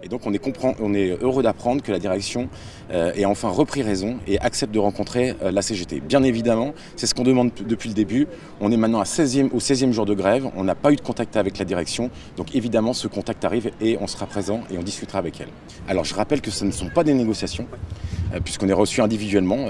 Et donc on est heureux d'apprendre que la direction ait enfin repris raison et accepte de rencontrer la CGT. Bien évidemment, c'est ce qu'on demande depuis le début. On est maintenant au 16e jour de grève, on n'a pas eu de contact avec la direction, donc évidemment ce contact arrive et on sera présent et on discutera avec elle. Alors je rappelle que ce ne sont pas des négociations, puisqu'on est reçu individuellement.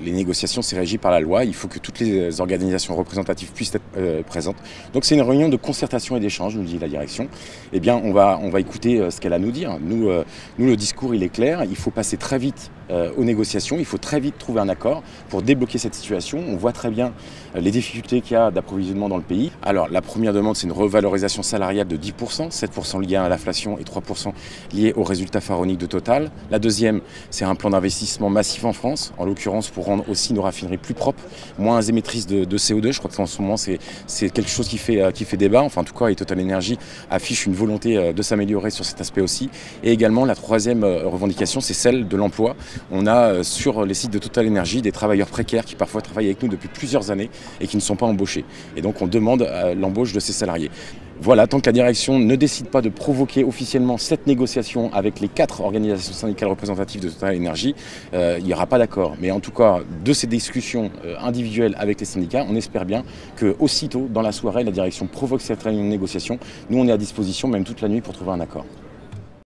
Les négociations, c'est régi par la loi, il faut que toutes les organisations représentatives puissent être présentes. Donc c'est une réunion de concertation et d'échange, nous dit la direction. Eh bien on va écouter ce qu'elle a à nous dire. Nous, le discours il est clair, il faut passer très vite aux négociations, il faut très vite trouver un accord pour débloquer cette situation. On voit très bien les difficultés qu'il y a d'approvisionnement dans le pays. Alors la première demande, c'est une revalorisation salariale de 10%, 7% lié à l'inflation et 3% lié aux résultats pharaoniques de Total. La deuxième, c'est un plan d'investissement massif en France, en l'occurrence pour rendre aussi nos raffineries plus propres, moins émettrices de CO2. Je crois qu'en ce moment, c'est quelque chose qui fait débat. Enfin, en tout cas, et Total Energy affiche une volonté de s'améliorer sur cet aspect aussi. Et également, la troisième revendication, c'est celle de l'emploi. On a sur les sites de Total Energy des travailleurs précaires qui parfois travaillent avec nous depuis plusieurs années et qui ne sont pas embauchés. Et donc, on demande l'embauche de ces salariés. Voilà, tant que la direction ne décide pas de provoquer officiellement cette négociation avec les 4 organisations syndicales représentatives de Total Energy, il n'y aura pas d'accord. Mais en tout cas, de ces discussions individuelles avec les syndicats, on espère bien que aussitôt dans la soirée, la direction provoque cette réunion de négociation. Nous, on est à disposition, même toute la nuit, pour trouver un accord.